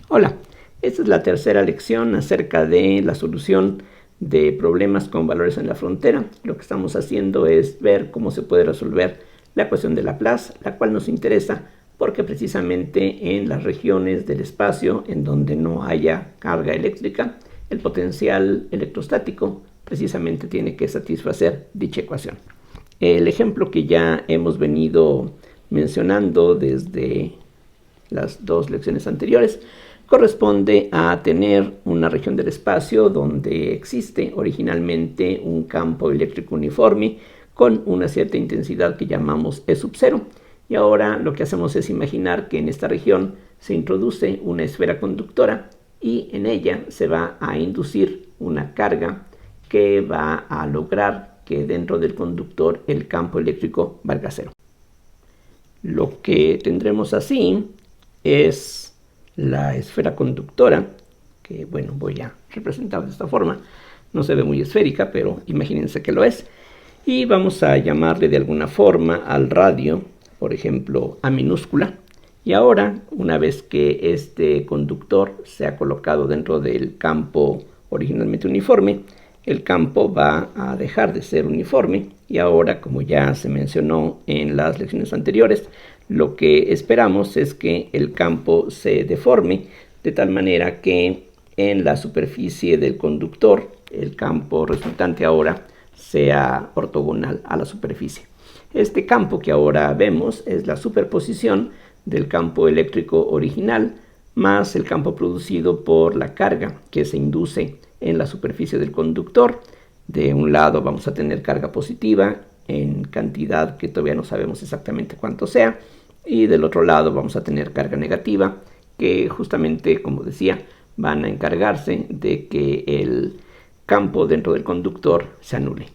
Hola, esta es la tercera lección acerca de la solución de problemas con valores en la frontera. Lo que estamos haciendo es ver cómo se puede resolver la ecuación de Laplace, la cual nos interesa porque precisamente en las regiones del espacio en donde no haya carga eléctrica, el potencial electrostático precisamente tiene que satisfacer dicha ecuación. El ejemplo que ya hemos venido mencionando desde las dos lecciones anteriores corresponde a tener una región del espacio donde existe originalmente un campo eléctrico uniforme con una cierta intensidad que llamamos E sub 0. Y ahora lo que hacemos es imaginar que en esta región se introduce una esfera conductora y en ella se va a inducir una carga que va a lograr que dentro del conductor el campo eléctrico valga cero. Lo que tendremos así es la esfera conductora, que bueno, voy a representar de esta forma. No se ve muy esférica, pero imagínense que lo es. Y vamos a llamarle de alguna forma al radio, por ejemplo, A minúscula. Y ahora, una vez que este conductor se ha colocado dentro del campo originalmente uniforme, el campo va a dejar de ser uniforme y ahora, como ya se mencionó en las lecciones anteriores, lo que esperamos es que el campo se deforme de tal manera que en la superficie del conductor el campo resultante ahora sea ortogonal a la superficie. Este campo que ahora vemos es la superposición del campo eléctrico original más el campo producido por la carga que se induce en la superficie del conductor. De un lado vamos a tener carga positiva en cantidad que todavía no sabemos exactamente cuánto sea, y del otro lado vamos a tener carga negativa que justamente, como decía, van a encargarse de que el campo dentro del conductor se anule.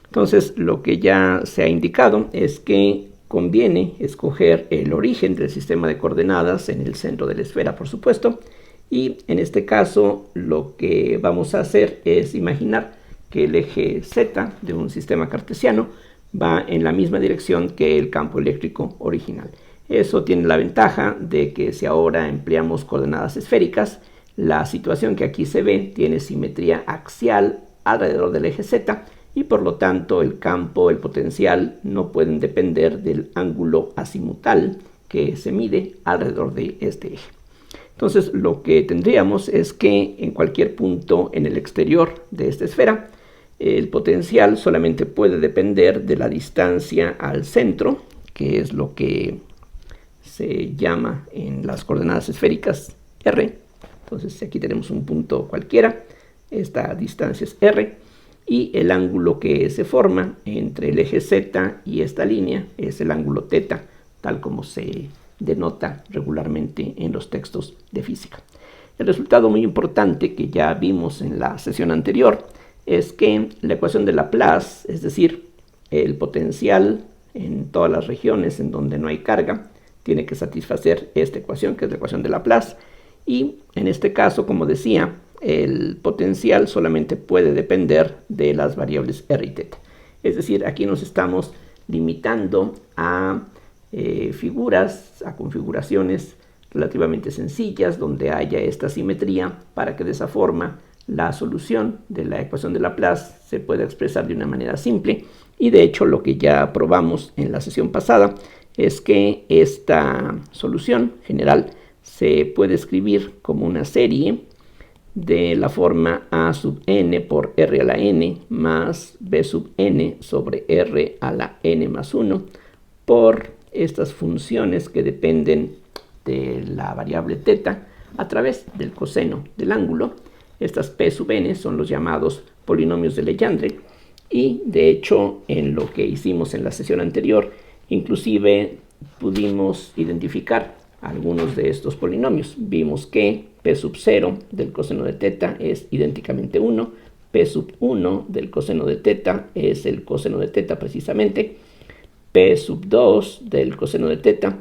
Entonces, lo que ya se ha indicado es que conviene escoger el origen del sistema de coordenadas en el centro de la esfera, por supuesto, y en este caso lo que vamos a hacer es imaginar que el eje Z de un sistema cartesiano va en la misma dirección que el campo eléctrico original. Eso tiene la ventaja de que si ahora empleamos coordenadas esféricas, la situación que aquí se ve tiene simetría axial alrededor del eje Z y por lo tanto el campo, el potencial no pueden depender del ángulo azimutal que se mide alrededor de este eje. Entonces lo que tendríamos es que en cualquier punto en el exterior de esta esfera, el potencial solamente puede depender de la distancia al centro, que es lo que se llama en las coordenadas esféricas R. Entonces aquí tenemos un punto cualquiera, esta distancia es R, y el ángulo que se forma entre el eje Z y esta línea es el ángulo θ, tal como se denota regularmente en los textos de física. El resultado muy importante que ya vimos en la sesión anterior es que la ecuación de Laplace, es decir, el potencial en todas las regiones en donde no hay carga, tiene que satisfacer esta ecuación, que es la ecuación de Laplace, y en este caso, como decía, el potencial solamente puede depender de las variables r y θ. Es decir, aquí nos estamos limitando a figuras, a configuraciones relativamente sencillas donde haya esta simetría para que de esa forma la solución de la ecuación de Laplace se pueda expresar de una manera simple. Y de hecho lo que ya probamos en la sesión pasada es que esta solución general se puede escribir como una serie de la forma a sub n por r a la n más b sub n sobre r a la n más 1 por estas funciones que dependen de la variable θ a través del coseno del ángulo. Estas p sub n son los llamados polinomios de Legendre y de hecho en lo que hicimos en la sesión anterior inclusive pudimos identificar algunos de estos polinomios. Vimos que p sub 0 del coseno de θ es idénticamente 1, p sub 1 del coseno de θ es el coseno de θ precisamente, p sub 2 del coseno de θ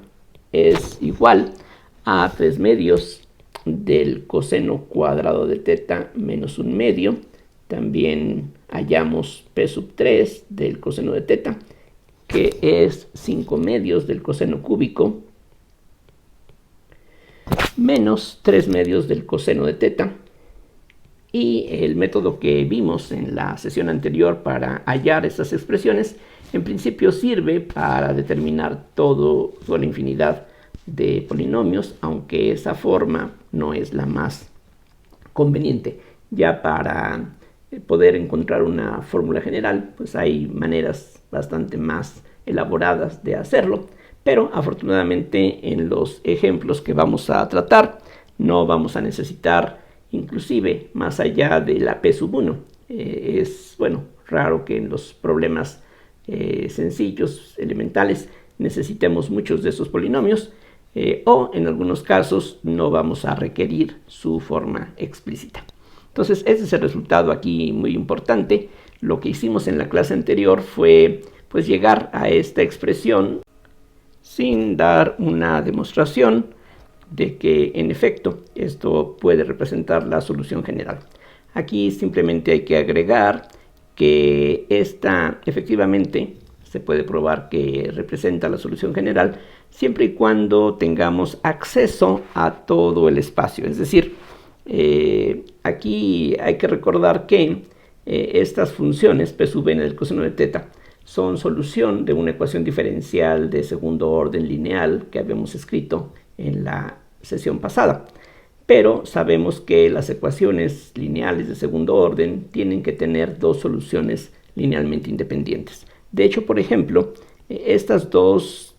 es igual a 3 medios del coseno cuadrado de θ menos 1 medio. También hallamos p sub 3 del coseno de θ, que es 5 medios del coseno cúbico menos 3 medios del coseno de teta. Y el método que vimos en la sesión anterior para hallar estas expresiones, en principio sirve para determinar toda la infinidad de polinomios, aunque esa forma no es la más conveniente. Ya para poder encontrar una fórmula general, pues hay maneras bastante más elaboradas de hacerlo, pero afortunadamente en los ejemplos que vamos a tratar no vamos a necesitar inclusive más allá de la p sub 1. Es raro que en los problemas sencillos, elementales, necesitemos muchos de esos polinomios, o en algunos casos no vamos a requerir su forma explícita. Entonces ese es el resultado aquí muy importante. Lo que hicimos en la clase anterior fue pues llegar a esta expresión sin dar una demostración de que en efecto esto puede representar la solución general. Aquí simplemente hay que agregar que esta efectivamente se puede probar que representa la solución general siempre y cuando tengamos acceso a todo el espacio. Es decir, aquí hay que recordar que estas funciones p sub n del coseno de teta son solución de una ecuación diferencial de segundo orden lineal que habíamos escrito en la sesión pasada. Pero sabemos que las ecuaciones lineales de segundo orden tienen que tener dos soluciones linealmente independientes. De hecho, por ejemplo, estas dos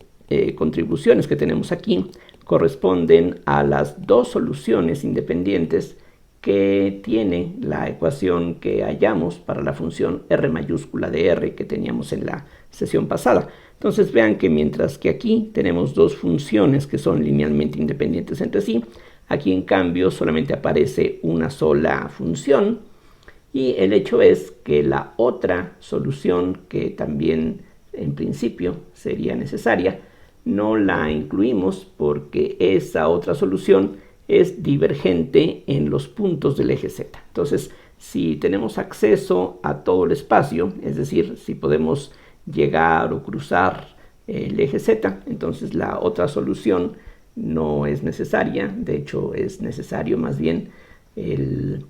contribuciones que tenemos aquí corresponden a las dos soluciones independientes que tiene la ecuación que hallamos para la función r mayúscula de r que teníamos en la sesión pasada. Entonces vean que mientras que aquí tenemos dos funciones que son linealmente independientes entre sí, aquí en cambio solamente aparece una sola función, y el hecho es que la otra solución, que también en principio sería necesaria, no la incluimos porque esa otra solución es divergente en los puntos del eje z. Entonces, si tenemos acceso a todo el espacio, es decir, si podemos llegar o cruzar el eje z, entonces la otra solución no es necesaria. De hecho, es necesario más bien el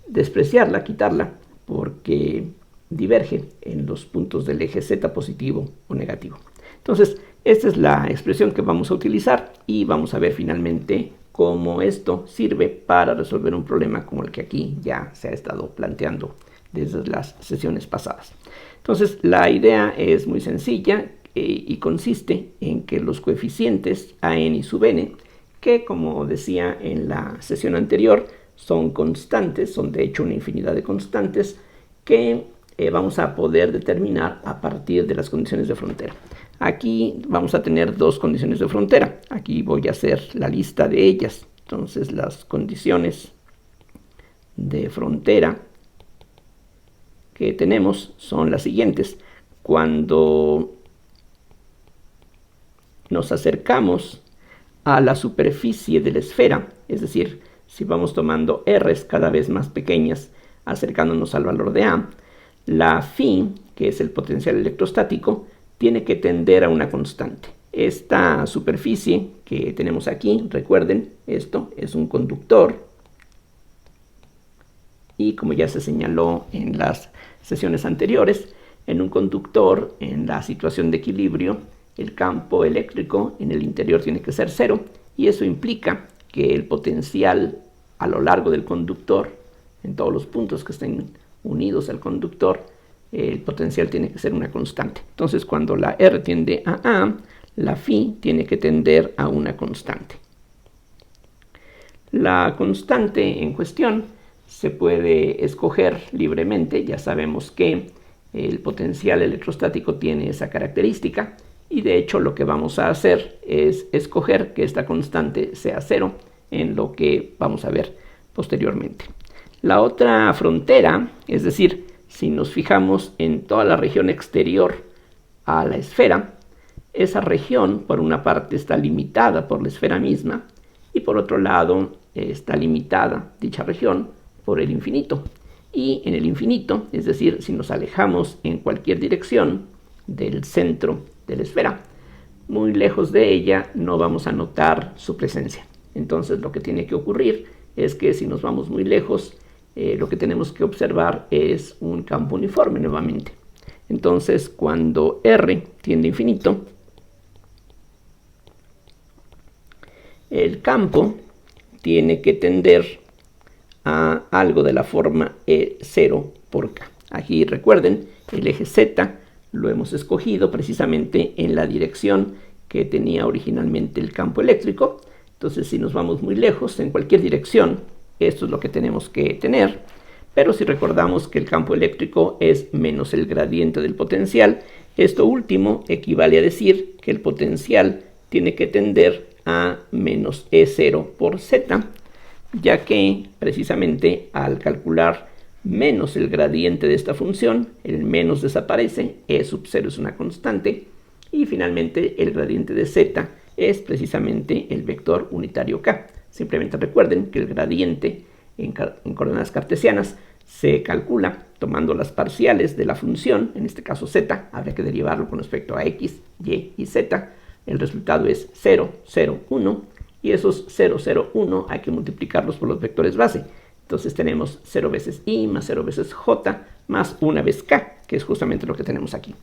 despreciarla, quitarla, porque diverge en los puntos del eje z positivo o negativo. Entonces, esta es la expresión que vamos a utilizar y vamos a ver finalmente cómo esto sirve para resolver un problema como el que aquí ya se ha estado planteando desde las sesiones pasadas. Entonces, la idea es muy sencilla y consiste en que los coeficientes a n y sub n, que como decía en la sesión anterior, son constantes, son de hecho una infinidad de constantes que vamos a poder determinar a partir de las condiciones de frontera. Aquí vamos a tener dos condiciones de frontera. Aquí voy a hacer la lista de ellas. Entonces las condiciones de frontera que tenemos son las siguientes. Cuando nos acercamos a la superficie de la esfera, es decir, si vamos tomando r's cada vez más pequeñas acercándonos al valor de a, la phi, que es el potencial electrostático, tiene que tender a una constante. Esta superficie que tenemos aquí, recuerden, esto es un conductor, y como ya se señaló en las sesiones anteriores, en un conductor, en la situación de equilibrio, el campo eléctrico en el interior tiene que ser cero, y eso implica que el potencial a lo largo del conductor, en todos los puntos que estén unidos al conductor, el potencial tiene que ser una constante. Entonces, cuando la R tiende a A, la phi tiene que tender a una constante. La constante en cuestión se puede escoger libremente. Ya sabemos que el potencial electrostático tiene esa característica, y de hecho lo que vamos a hacer es escoger que esta constante sea cero, en lo que vamos a ver posteriormente. La otra frontera, es decir, si nos fijamos en toda la región exterior a la esfera, esa región por una parte está limitada por la esfera misma, y por otro lado está limitada dicha región por el infinito. Y en el infinito, es decir, si nos alejamos en cualquier dirección del centro de la esfera, muy lejos de ella no vamos a notar su presencia. Entonces lo que tiene que ocurrir es que si nos vamos muy lejos, lo que tenemos que observar es un campo uniforme nuevamente. Entonces cuando R tiende a infinito, el campo tiene que tender a algo de la forma E0 por K. Aquí recuerden, el eje Z lo hemos escogido precisamente en la dirección que tenía originalmente el campo eléctrico. Entonces si nos vamos muy lejos, en cualquier dirección, esto es lo que tenemos que tener. Pero si recordamos que el campo eléctrico es menos el gradiente del potencial, esto último equivale a decir que el potencial tiene que tender a menos E0 por Z, ya que precisamente al calcular menos el gradiente de esta función, el menos desaparece, E sub 0 es una constante, y finalmente el gradiente de Z es precisamente el vector unitario K. Simplemente recuerden que el gradiente en coordenadas cartesianas se calcula tomando las parciales de la función, en este caso Z, habría que derivarlo con respecto a X, Y y Z. El resultado es 0, 0, 1, y esos 0, 0, 1 hay que multiplicarlos por los vectores base. Entonces tenemos 0 veces I más 0 veces J más 1 vez K, que es justamente lo que tenemos aquí.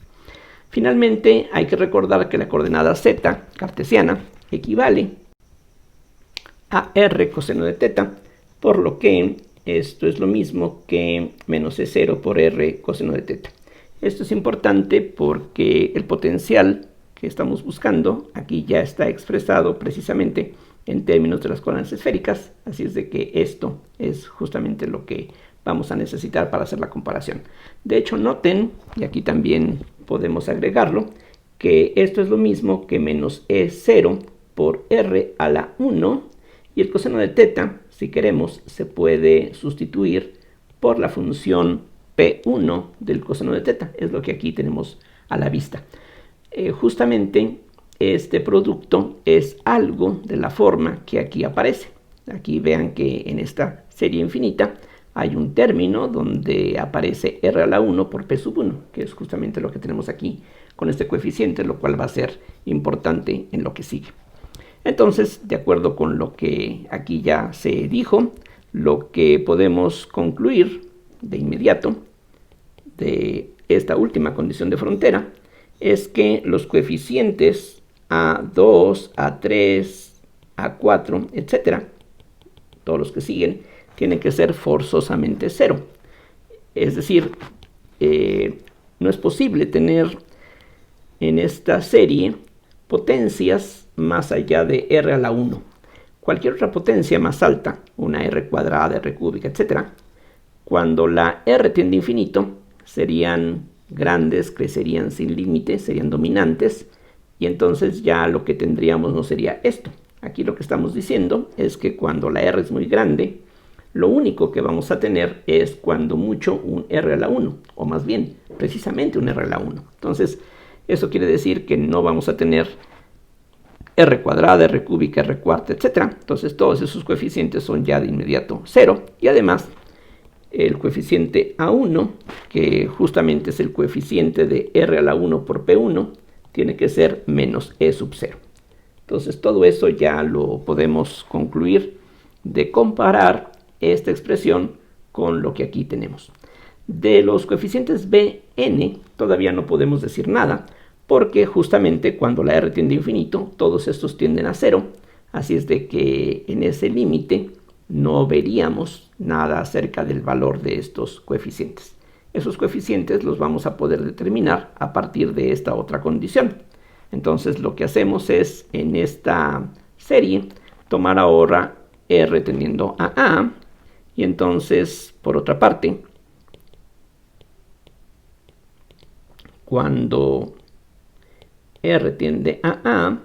Finalmente hay que recordar que la coordenada Z cartesiana equivale a R coseno de teta, por lo que esto es lo mismo que menos E0 por R coseno de teta. Esto es importante porque el potencial que estamos buscando aquí ya está expresado precisamente en términos de las coordenadas esféricas, así es de que esto es justamente lo que vamos a necesitar para hacer la comparación. De hecho, noten, y aquí también podemos agregarlo, que esto es lo mismo que menos E0 por R a la 1, y el coseno de teta, si queremos, se puede sustituir por la función P1 del coseno de teta, es lo que aquí tenemos a la vista. Justamente este producto es algo de la forma que aquí aparece. Aquí vean que en esta serie infinita hay un término donde aparece R a la 1 por P sub 1, que es justamente lo que tenemos aquí con este coeficiente, lo cual va a ser importante en lo que sigue. Entonces, de acuerdo con lo que aquí ya se dijo, lo que podemos concluir de inmediato de esta última condición de frontera es que los coeficientes A2, A3, A4, etcétera, todos los que siguen, tienen que ser forzosamente 0. Es decir, no es posible tener en esta serie potencias más allá de R a la 1. Cualquier otra potencia más alta, una R cuadrada, R cúbica, etcétera, cuando la R tiende a infinito, serían grandes, crecerían sin límite, serían dominantes, y entonces ya lo que tendríamos no sería esto. Aquí lo que estamos diciendo es que cuando la R es muy grande, lo único que vamos a tener es cuando mucho un R a la 1, o más bien, precisamente un R a la 1. Entonces, eso quiere decir que no vamos a tener R cuadrada, R cúbica, R cuarta, etc. Entonces, todos esos coeficientes son ya de inmediato 0, y además, el coeficiente A1, que justamente es el coeficiente de R a la 1 por P1, tiene que ser menos E sub 0. Entonces todo eso ya lo podemos concluir de comparar esta expresión con lo que aquí tenemos. De los coeficientes Bn todavía no podemos decir nada, porque justamente cuando la R tiende a infinito, todos estos tienden a 0, así es de que en ese límite no veríamos nada acerca del valor de estos coeficientes. Esos coeficientes los vamos a poder determinar a partir de esta otra condición. Entonces lo que hacemos es, en esta serie, tomar ahora R tendiendo a A, y entonces, por otra parte, cuando R tiende a A,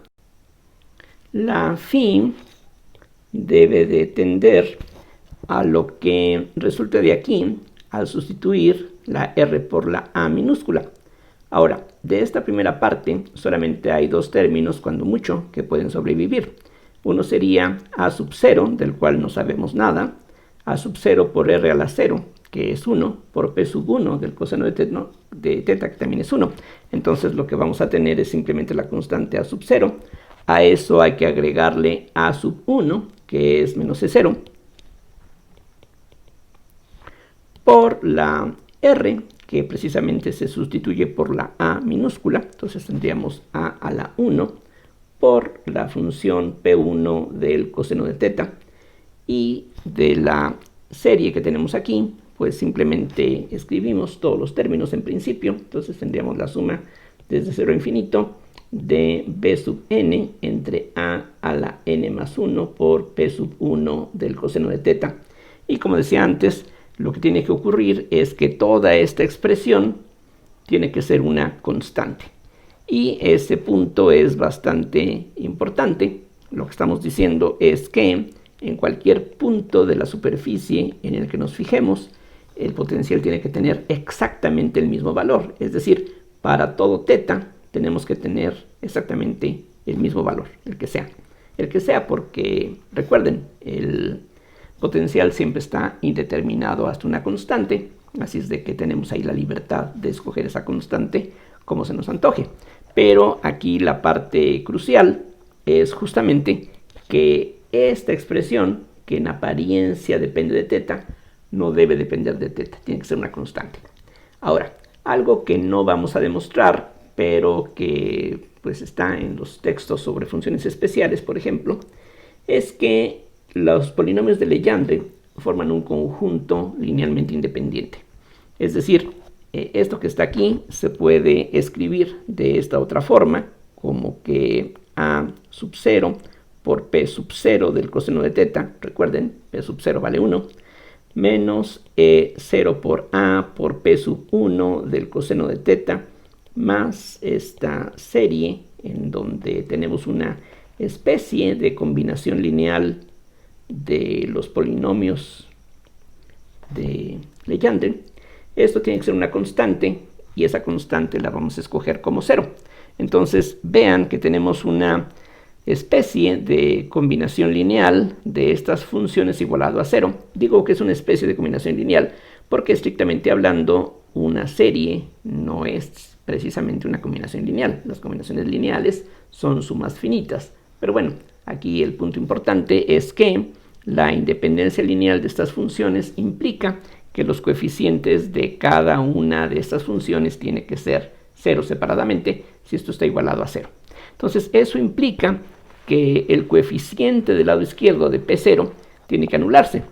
la phi debe de tender a lo que resulte de aquí al sustituir la R por la A minúscula. Ahora, de esta primera parte solamente hay dos términos, cuando mucho, que pueden sobrevivir. Uno sería A sub 0, del cual no sabemos nada, A sub 0 por R a la 0, que es 1, por P sub 1 del coseno de teta, que también es 1. Entonces lo que vamos a tener es simplemente la constante A sub 0. A eso hay que agregarle A sub 1, que es menos E0, por la R, que precisamente se sustituye por la A minúscula, entonces tendríamos A a la 1, por la función P1 del coseno de teta, y de la serie que tenemos aquí, pues simplemente escribimos todos los términos en principio, entonces tendríamos la suma desde 0 a infinito de b sub n entre a la n más 1 por p sub 1 del coseno de teta. Y como decía antes, lo que tiene que ocurrir es que toda esta expresión tiene que ser una constante. Y ese punto es bastante importante. Lo que estamos diciendo es que en cualquier punto de la superficie en el que nos fijemos, el potencial tiene que tener exactamente el mismo valor. Es decir, para todo teta tenemos que tener exactamente el mismo valor, el que sea. El que sea porque, recuerden, el potencial siempre está indeterminado hasta una constante, así es de que tenemos ahí la libertad de escoger esa constante como se nos antoje. Pero aquí la parte crucial es justamente que esta expresión, que en apariencia depende de teta, no debe depender de teta, tiene que ser una constante. Ahora, algo que no vamos a demostrar, pero que pues está en los textos sobre funciones especiales, por ejemplo, es que los polinomios de Legendre forman un conjunto linealmente independiente. Es decir, esto que está aquí se puede escribir de esta otra forma, como que a sub 0 por p sub 0 del coseno de teta, recuerden, p sub 0 vale 1, menos e0 por a por p sub 1 del coseno de teta, más esta serie en donde tenemos una especie de combinación lineal de los polinomios de Legendre. Esto tiene que ser una constante y esa constante la vamos a escoger como 0. Entonces vean que tenemos una especie de combinación lineal de estas funciones igualado a 0. Digo que es una especie de combinación lineal porque estrictamente hablando una serie no es precisamente una combinación lineal. Las combinaciones lineales son sumas finitas. Pero bueno, aquí el punto importante es que la independencia lineal de estas funciones implica que los coeficientes de cada una de estas funciones tiene que ser 0 separadamente si esto está igualado a 0. Entonces eso implica que el coeficiente del lado izquierdo de P0 tiene que anularse.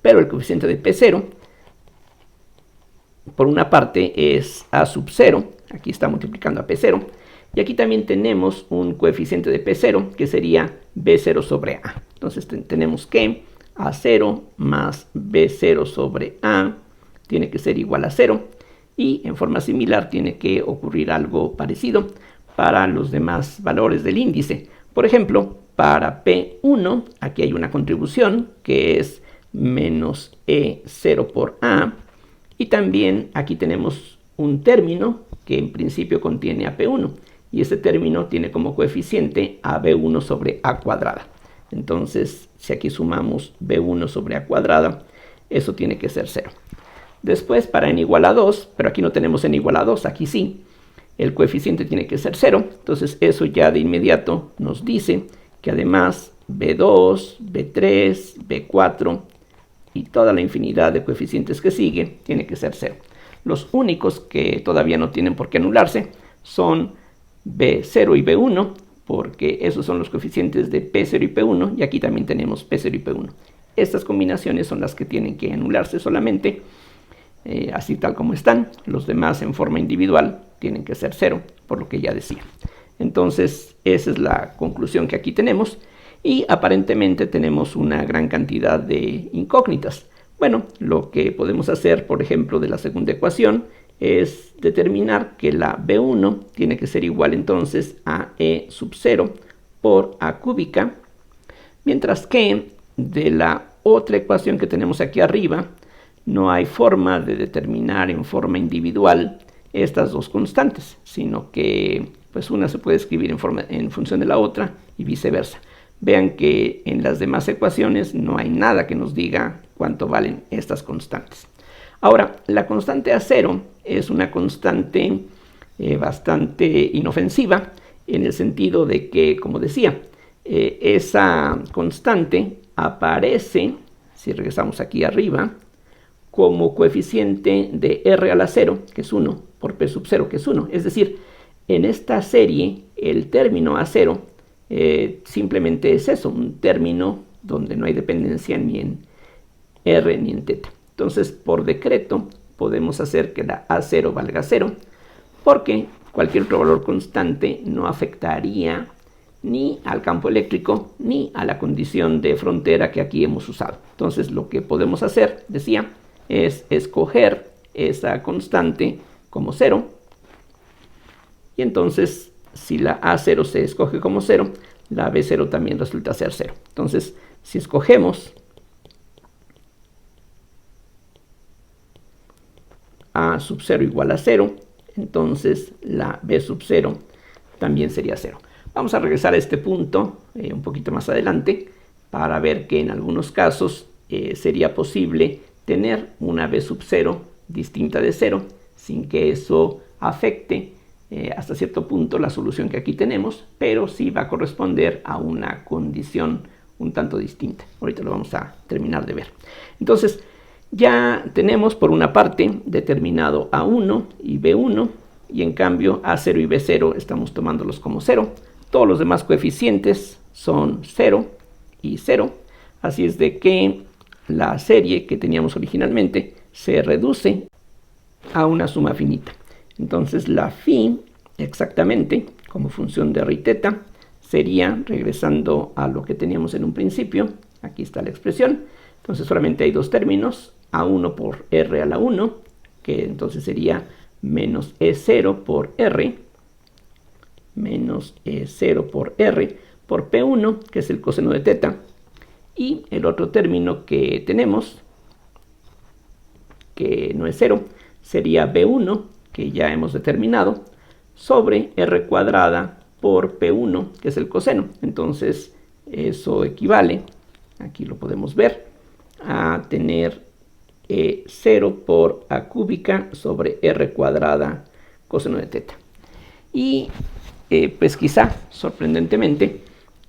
Pero el coeficiente de P0, por una parte, es A sub 0. Aquí está multiplicando a P0. Y aquí también tenemos un coeficiente de P0 que sería B0 sobre A. Entonces tenemos que A0 más B0 sobre A tiene que ser igual a 0. Y en forma similar tiene que ocurrir algo parecido para los demás valores del índice. Por ejemplo, para P1, aquí hay una contribución que es menos E0 por A. Y también aquí tenemos un término que en principio contiene a P1. Y ese término tiene como coeficiente a B1 sobre A cuadrada. Entonces, si aquí sumamos B1 sobre A cuadrada, eso tiene que ser 0. Después, para n igual a 2, pero aquí no tenemos n igual a 2, aquí sí, el coeficiente tiene que ser 0. Entonces, eso ya de inmediato nos dice que además B2, B3, B4 y toda la infinidad de coeficientes que sigue tiene que ser 0. Los únicos que todavía no tienen por qué anularse son B0 y B1, porque esos son los coeficientes de P0 y P1, y aquí también tenemos P0 y P1. Estas combinaciones son las que tienen que anularse solamente, así tal como están. Los demás en forma individual tienen que ser 0, por lo que ya decía. Entonces, esa es la conclusión que aquí tenemos, y aparentemente tenemos una gran cantidad de incógnitas. Bueno, lo que podemos hacer, por ejemplo, de la segunda ecuación, es determinar que la B1 tiene que ser igual entonces a E sub 0 por A cúbica, mientras que de la otra ecuación que tenemos aquí arriba, no hay forma de determinar en forma individual estas dos constantes, sino que pues una se puede escribir en función de la otra y viceversa. Vean que en las demás ecuaciones no hay nada que nos diga cuánto valen estas constantes. Ahora, la constante A0 es una constante bastante inofensiva en el sentido de que, como decía, esa constante aparece, si regresamos aquí arriba, como coeficiente de r a la 0, que es 1, por p sub 0, que es 1. Es decir, en esta serie, el término a0 simplemente es eso, un término donde no hay dependencia ni en r ni en θ. Entonces, por decreto, podemos hacer que la a0 valga 0, porque cualquier otro valor constante no afectaría ni al campo eléctrico ni a la condición de frontera que aquí hemos usado. Entonces, lo que podemos hacer, decía, es escoger esa constante como 0, y entonces si la A0 se escoge como 0, la B0 también resulta ser 0. Entonces, si escogemos A sub 0 igual a 0, entonces la B sub 0 también sería 0. Vamos a regresar a este punto un poquito más adelante para ver que en algunos casos sería posible tener una B sub 0 distinta de 0 sin que eso afecte hasta cierto punto la solución que aquí tenemos, pero sí va a corresponder a una condición un tanto distinta. Ahorita lo vamos a terminar de ver. Entonces, ya tenemos por una parte determinado A1 y B1, y en cambio A0 y B0 estamos tomándolos como 0. Todos los demás coeficientes son 0 y 0, así es de que la serie que teníamos originalmente se reduce a una suma finita. Entonces la phi exactamente como función de r y θ sería, regresando a lo que teníamos en un principio, aquí está la expresión, entonces solamente hay dos términos, A1 por r a la 1, que entonces sería menos E0 por r, menos E0 por r, por P1, que es el coseno de θ, y el otro término que tenemos, que no es 0, sería B1, que ya hemos determinado, sobre r cuadrada por P1, que es el coseno. Entonces, eso equivale, aquí lo podemos ver, a tener 0 por a cúbica sobre r cuadrada coseno de θ. Y pues quizá, sorprendentemente,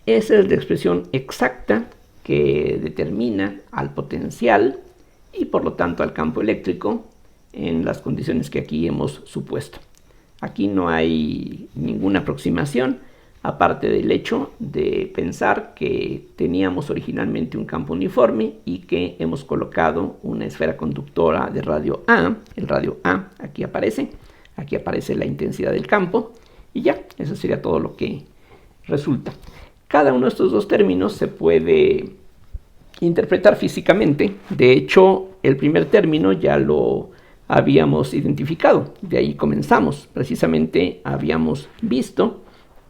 esa es la expresión exacta que determina al potencial y por lo tanto al campo eléctrico en las condiciones que aquí hemos supuesto. Aquí no hay ninguna aproximación, aparte del hecho de pensar que teníamos originalmente un campo uniforme y que hemos colocado una esfera conductora de radio A. El radio A aquí aparece la intensidad del campo y ya, eso sería todo lo que resulta. Cada uno de estos dos términos se puede interpretar físicamente. De hecho, el primer término ya lo habíamos identificado, de ahí comenzamos. Precisamente habíamos visto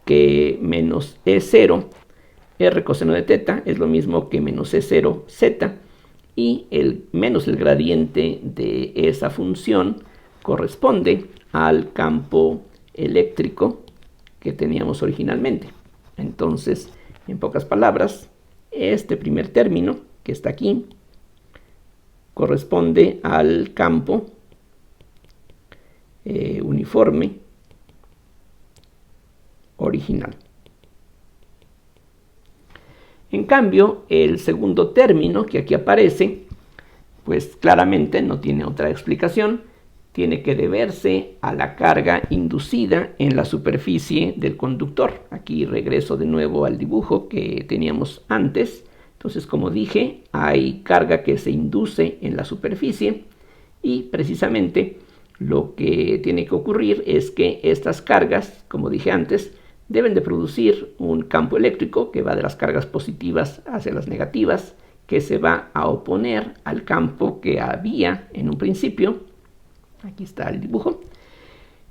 que menos E0 r coseno de θ es lo mismo que menos E0 z, y menos el gradiente de esa función corresponde al campo eléctrico que teníamos originalmente. Entonces, en pocas palabras, este primer término que está aquí corresponde al campo uniforme original. En cambio, el segundo término que aquí aparece, pues claramente no tiene otra explicación, tiene que deberse a la carga inducida en la superficie del conductor. Aquí regreso de nuevo al dibujo que teníamos antes. Entonces, como dije, hay carga que se induce en la superficie y precisamente lo que tiene que ocurrir es que estas cargas, como dije antes, deben de producir un campo eléctrico que va de las cargas positivas hacia las negativas, que se va a oponer al campo que había en un principio. Aquí está el dibujo.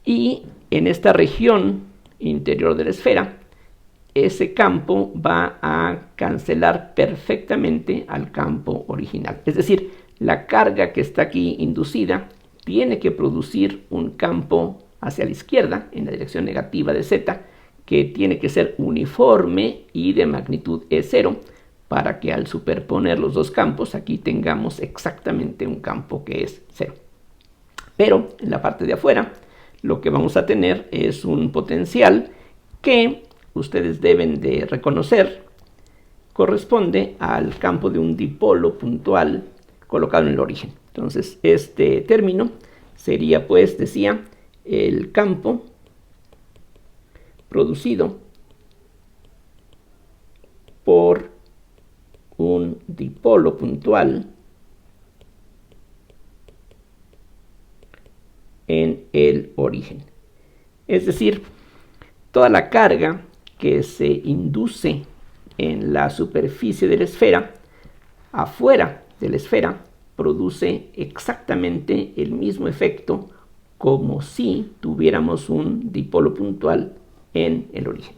Y en esta región interior de la esfera, ese campo va a cancelar perfectamente al campo original. Es decir, la carga que está aquí inducida tiene que producir un campo hacia la izquierda, en la dirección negativa de z, que tiene que ser uniforme y de magnitud E0, para que al superponer los dos campos, aquí tengamos exactamente un campo que es 0. Pero en la parte de afuera, lo que vamos a tener es un potencial que ustedes deben de reconocer corresponde al campo de un dipolo puntual colocado en el origen. Entonces este término sería, pues, decía, el campo producido por un dipolo puntual en el origen. Es decir, toda la carga que se induce en la superficie de la esfera, afuera de la esfera, produce exactamente el mismo efecto como si tuviéramos un dipolo puntual en el origen.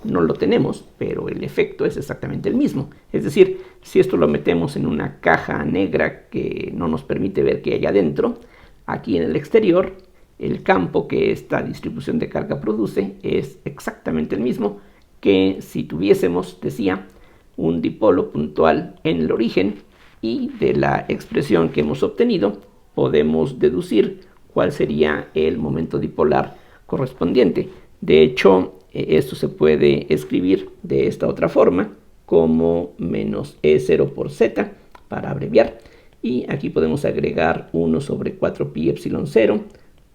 No lo tenemos, pero el efecto es exactamente el mismo. Es decir, si esto lo metemos en una caja negra que no nos permite ver qué hay adentro, aquí en el exterior, el campo que esta distribución de carga produce es exactamente el mismo que si tuviésemos, decía, un dipolo puntual en el origen, y de la expresión que hemos obtenido podemos deducir cuál sería el momento dipolar correspondiente. De hecho, esto se puede escribir de esta otra forma, como menos E0 por Z, para abreviar. Y aquí podemos agregar 1 sobre 4pi epsilon 0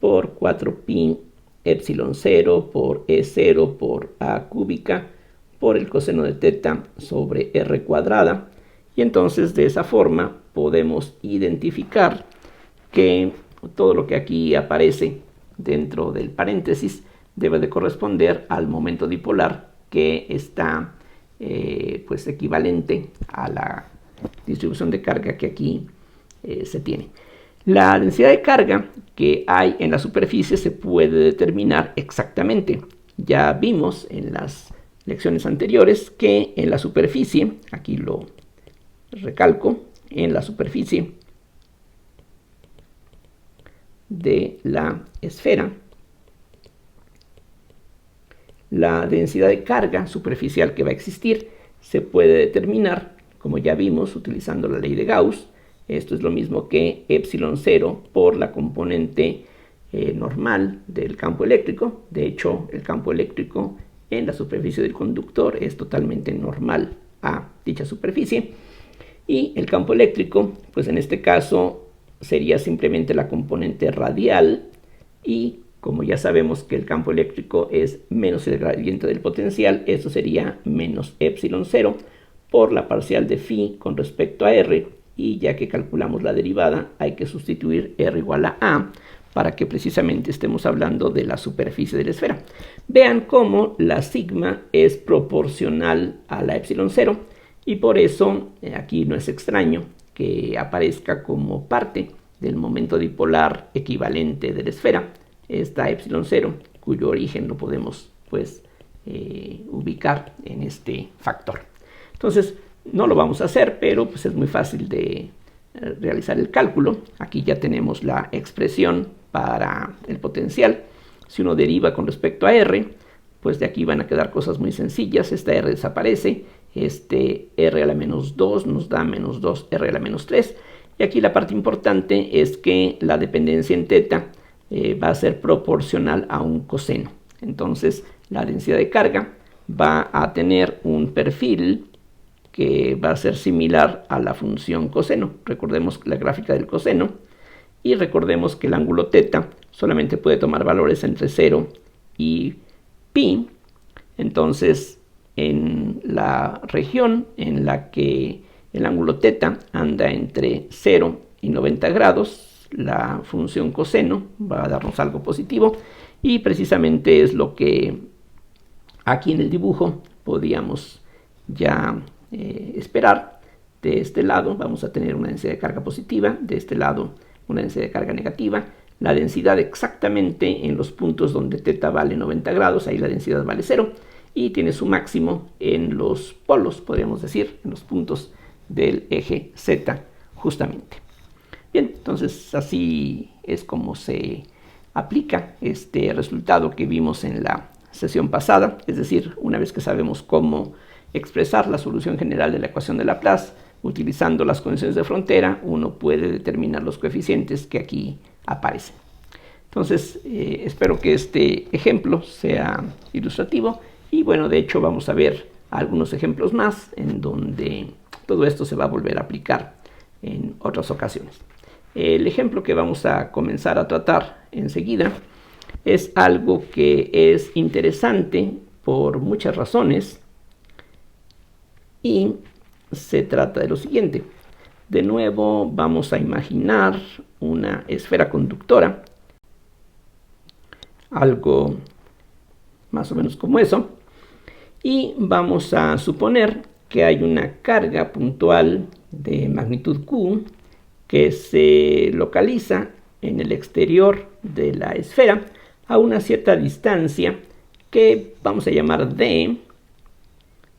por 4pi epsilon 0 por E0 por A cúbica por el coseno de teta sobre R cuadrada. Y entonces de esa forma podemos identificar que todo lo que aquí aparece dentro del paréntesis debe de corresponder al momento dipolar que está pues equivalente a la distribución de carga que aquí se tiene. La densidad de carga que hay en la superficie se puede determinar exactamente. Ya vimos en las lecciones anteriores que en la superficie, aquí lo recalco, en la superficie de la esfera, la densidad de carga superficial que va a existir se puede determinar, como ya vimos, utilizando la ley de Gauss. Esto es lo mismo que epsilon 0 por la componente normal del campo eléctrico. De hecho, el campo eléctrico en la superficie del conductor es totalmente normal a dicha superficie. Y el campo eléctrico, pues en este caso sería simplemente la componente radial, y como ya sabemos que el campo eléctrico es menos el gradiente del potencial, esto sería menos epsilon 0 por la parcial de phi con respecto a r, y ya que calculamos la derivada hay que sustituir r igual a para que precisamente estemos hablando de la superficie de la esfera. Vean cómo la sigma es proporcional a la epsilon 0, y por eso aquí no es extraño que aparezca como parte del momento dipolar equivalente de la esfera esta epsilon 0, cuyo origen lo podemos pues ubicar en este factor. Entonces no lo vamos a hacer, pero pues es muy fácil de realizar el cálculo. Aquí ya tenemos la expresión para el potencial. Si uno deriva con respecto a r, pues de aquí van a quedar cosas muy sencillas. Esta r desaparece, este r a la menos 2 nos da menos 2r a la menos 3. Y aquí la parte importante es que la dependencia en teta va a ser proporcional a un coseno. Entonces la densidad de carga va a tener un perfil que va a ser similar a la función coseno. Recordemos la gráfica del coseno, y recordemos que el ángulo teta solamente puede tomar valores entre 0 y pi. Entonces en la región en la que el ángulo teta anda entre 0 y 90 grados, la función coseno va a darnos algo positivo, y precisamente es lo que aquí en el dibujo podíamos ya esperar. De este lado vamos a tener una densidad de carga positiva, de este lado una densidad de carga negativa. La densidad exactamente en los puntos donde teta vale 90 grados, ahí la densidad vale 0, y tiene su máximo en los polos, podríamos decir, en los puntos del eje Z justamente. Bien, entonces así es como se aplica este resultado que vimos en la sesión pasada. Es decir, una vez que sabemos cómo expresar la solución general de la ecuación de Laplace utilizando las condiciones de frontera, uno puede determinar los coeficientes que aquí aparecen. Entonces espero que este ejemplo sea ilustrativo, y bueno, de hecho vamos a ver algunos ejemplos más en donde todo esto se va a volver a aplicar en otras ocasiones. El ejemplo que vamos a comenzar a tratar enseguida es algo que es interesante por muchas razones y se trata de lo siguiente. De nuevo vamos a imaginar una esfera conductora, algo más o menos como eso, y vamos a suponer que hay una carga puntual de magnitud Q que se localiza en el exterior de la esfera a una cierta distancia que vamos a llamar D.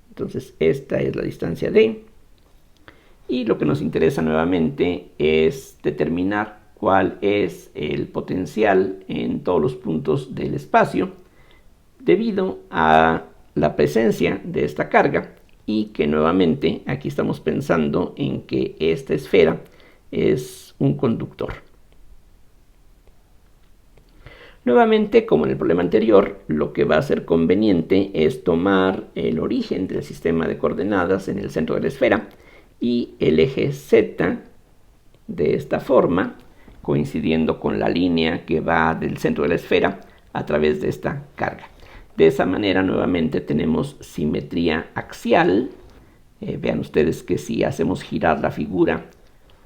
Entonces esta es la distancia D. Y lo que nos interesa nuevamente es determinar cuál es el potencial en todos los puntos del espacio debido a la presencia de esta carga, y que nuevamente aquí estamos pensando en que esta esfera es un conductor. Nuevamente, como en el problema anterior, lo que va a ser conveniente es tomar el origen del sistema de coordenadas en el centro de la esfera y el eje Z de esta forma, coincidiendo con la línea que va del centro de la esfera a través de esta carga. De esa manera nuevamente tenemos simetría axial. Vean ustedes que si hacemos girar la figura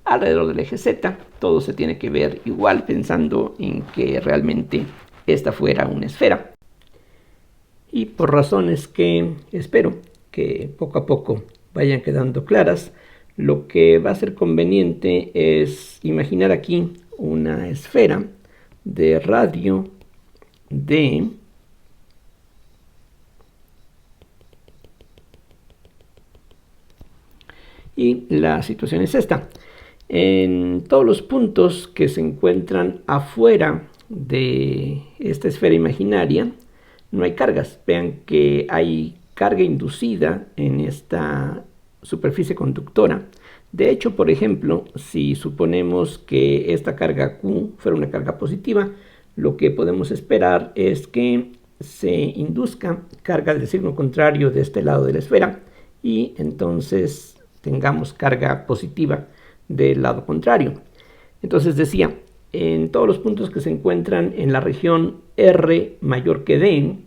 alrededor del eje Z, todo se tiene que ver igual, pensando en que realmente esta fuera una esfera. Y por razones que espero que poco a poco vayan quedando claras, lo que va a ser conveniente es imaginar aquí una esfera de radio D, y la situación es esta. En todos los puntos que se encuentran afuera de esta esfera imaginaria no hay cargas. Vean que hay carga inducida en esta superficie conductora. De hecho, por ejemplo, si suponemos que esta carga Q fuera una carga positiva, lo que podemos esperar es que se induzca carga del signo contrario de este lado de la esfera y entonces tengamos carga positiva del lado contrario. Entonces decía, en todos los puntos que se encuentran en la región R mayor que D,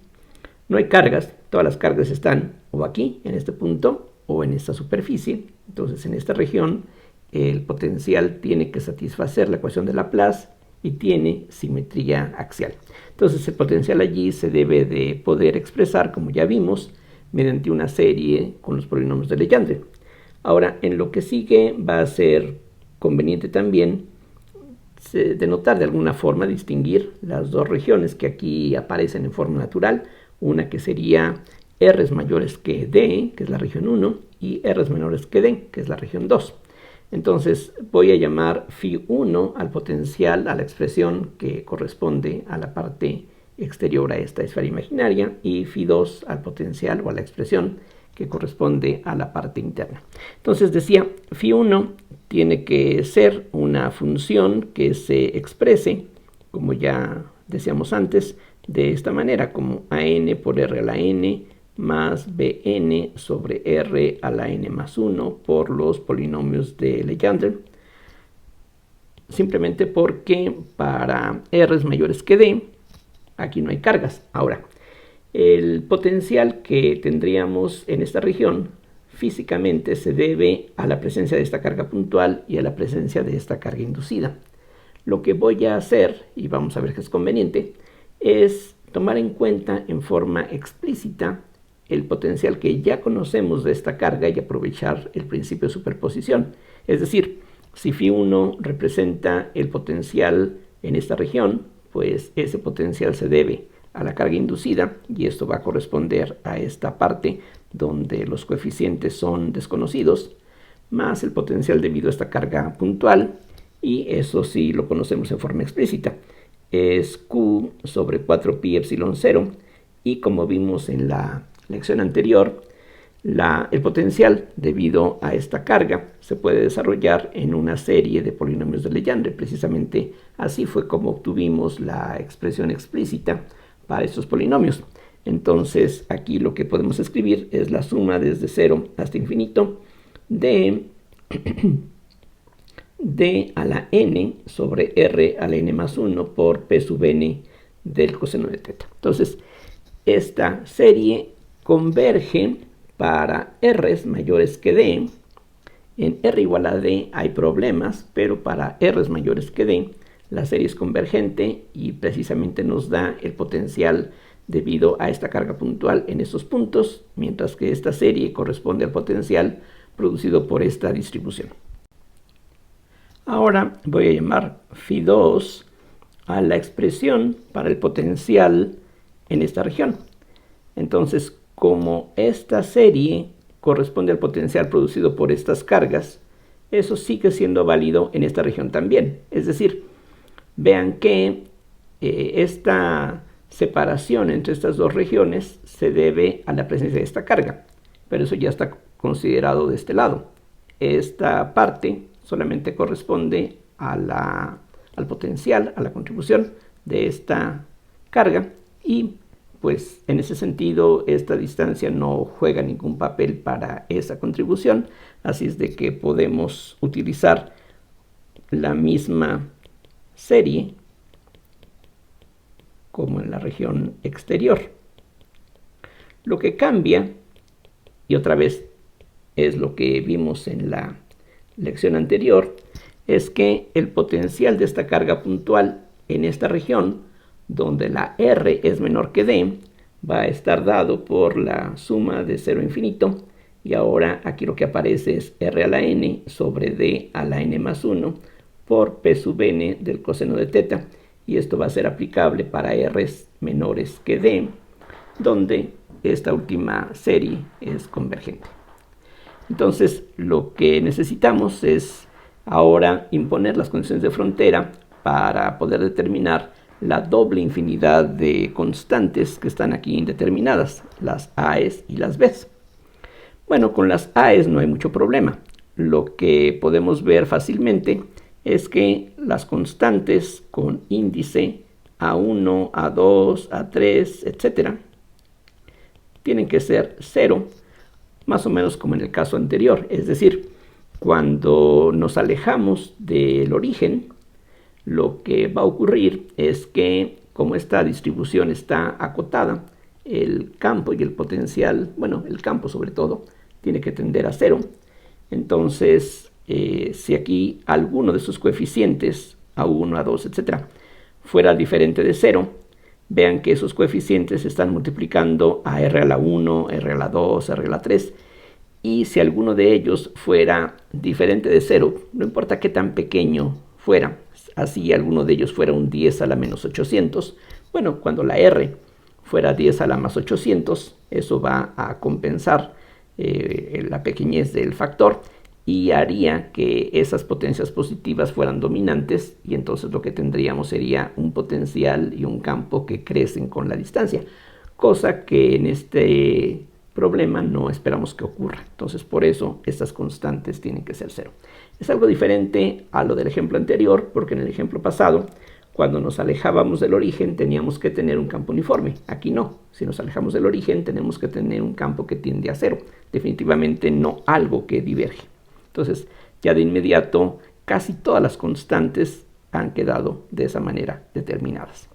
no hay cargas. Todas las cargas están o aquí, en este punto, o en esta superficie. Entonces en esta región el potencial tiene que satisfacer la ecuación de Laplace y tiene simetría axial. Entonces el potencial allí se debe de poder expresar, como ya vimos, mediante una serie con los polinomios de Legendre. Ahora, en lo que sigue va a ser conveniente también denotar de alguna forma, distinguir las dos regiones que aquí aparecen en forma natural. Una que sería R mayores que D, que es la región 1, y R menores que D, que es la región 2. Entonces voy a llamar Φ1 al potencial, a la expresión que corresponde a la parte exterior a esta esfera imaginaria, y Φ2 al potencial o a la expresión que corresponde a la parte interna. Entonces decía, Φ1 tiene que ser una función que se exprese, como ya decíamos antes, de esta manera, como an por r a la n más bn sobre r a la n más 1 por los polinomios de Legendre, simplemente porque para r mayores que d, aquí no hay cargas. Ahora, el potencial que tendríamos en esta región físicamente se debe a la presencia de esta carga puntual y a la presencia de esta carga inducida. Lo que voy a hacer, y vamos a ver que es conveniente, es tomar en cuenta en forma explícita el potencial que ya conocemos de esta carga y aprovechar el principio de superposición. Es decir, si Φ1 representa el potencial en esta región, pues ese potencial se debe a la carga inducida, y esto va a corresponder a esta parte donde los coeficientes son desconocidos, más el potencial debido a esta carga puntual, y eso sí lo conocemos en forma explícita. Es Q sobre 4pi epsilon 0, y como vimos en la lección anterior, el potencial debido a esta carga se puede desarrollar en una serie de polinomios de Legendre. Precisamente así fue como obtuvimos la expresión explícita para estos polinomios. Entonces aquí lo que podemos escribir es la suma desde 0 hasta infinito de d a la n sobre r a la n más 1 por p sub n del coseno de teta. Entonces, esta serie converge para r mayores que d. En r igual a d hay problemas, pero para r mayores que d, la serie es convergente y precisamente nos da el potencial debido a esta carga puntual en estos puntos, mientras que esta serie corresponde al potencial producido por esta distribución. Ahora voy a llamar phi2 a la expresión para el potencial en esta región. Entonces, como esta serie corresponde al potencial producido por estas cargas, eso sigue siendo válido en esta región también. Es decir, vean que esta separación entre estas dos regiones se debe a la presencia de esta carga, pero eso ya está considerado de este lado. Esta parte solamente corresponde al potencial, a la contribución de esta carga, y pues en ese sentido esta distancia no juega ningún papel para esa contribución, así es de que podemos utilizar la misma serie como en la región exterior. Lo que cambia, y otra vez es lo que vimos en la lección anterior, es que el potencial de esta carga puntual en esta región, donde la R es menor que D, va a estar dado por la suma de 0 a infinito, y ahora aquí lo que aparece es R a la n sobre D a la n más 1 por P sub n del coseno de teta, y esto va a ser aplicable para R menores que D, donde esta última serie es convergente. Entonces, lo que necesitamos es ahora imponer las condiciones de frontera para poder determinar la doble infinidad de constantes que están aquí indeterminadas, las a's y las b's. Bueno, con las a's no hay mucho problema. Lo que podemos ver fácilmente es que las constantes con índice A1, A2, A3, etc., tienen que ser 0, más o menos como en el caso anterior. Es decir, cuando nos alejamos del origen, lo que va a ocurrir es que, como esta distribución está acotada, el campo y el potencial, bueno, el campo sobre todo, tiene que tender a 0. Entonces, si aquí alguno de sus coeficientes, A1, A2, etc., fuera diferente de 0, vean que esos coeficientes se están multiplicando a R a la 1, R a la 2, R a la 3, y si alguno de ellos fuera diferente de 0, no importa qué tan pequeño fuera, así alguno de ellos fuera un 10 a la menos 800, bueno, cuando la R fuera 10 a la más 800, eso va a compensar la pequeñez del factor y haría que esas potencias positivas fueran dominantes, y entonces lo que tendríamos sería un potencial y un campo que crecen con la distancia, cosa que en este problema no esperamos que ocurra. Entonces, por eso estas constantes tienen que ser 0. Es algo diferente a lo del ejemplo anterior, porque en el ejemplo pasado, cuando nos alejábamos del origen, teníamos que tener un campo uniforme. Aquí no. Si nos alejamos del origen, tenemos que tener un campo que tiende a 0. Definitivamente no algo que diverge. Entonces, ya de inmediato, casi todas las constantes han quedado de esa manera determinadas.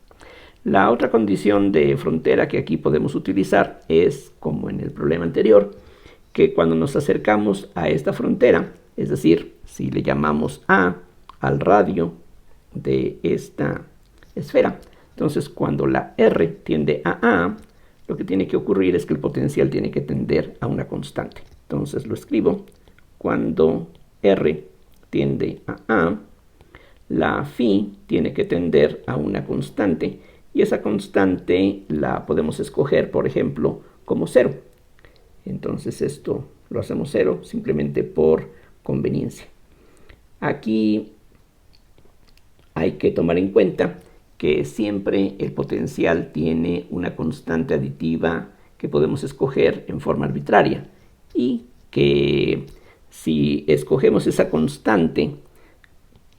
La otra condición de frontera que aquí podemos utilizar es, como en el problema anterior, que cuando nos acercamos a esta frontera, es decir, si le llamamos A al radio de esta esfera, entonces cuando la R tiende a A, lo que tiene que ocurrir es que el potencial tiene que tender a una constante. Entonces lo escribo: cuando R tiende a A, la phi tiene que tender a una constante, y esa constante la podemos escoger, por ejemplo, como 0. Entonces esto lo hacemos 0 simplemente por conveniencia. Aquí hay que tomar en cuenta que siempre el potencial tiene una constante aditiva que podemos escoger en forma arbitraria, y que si escogemos esa constante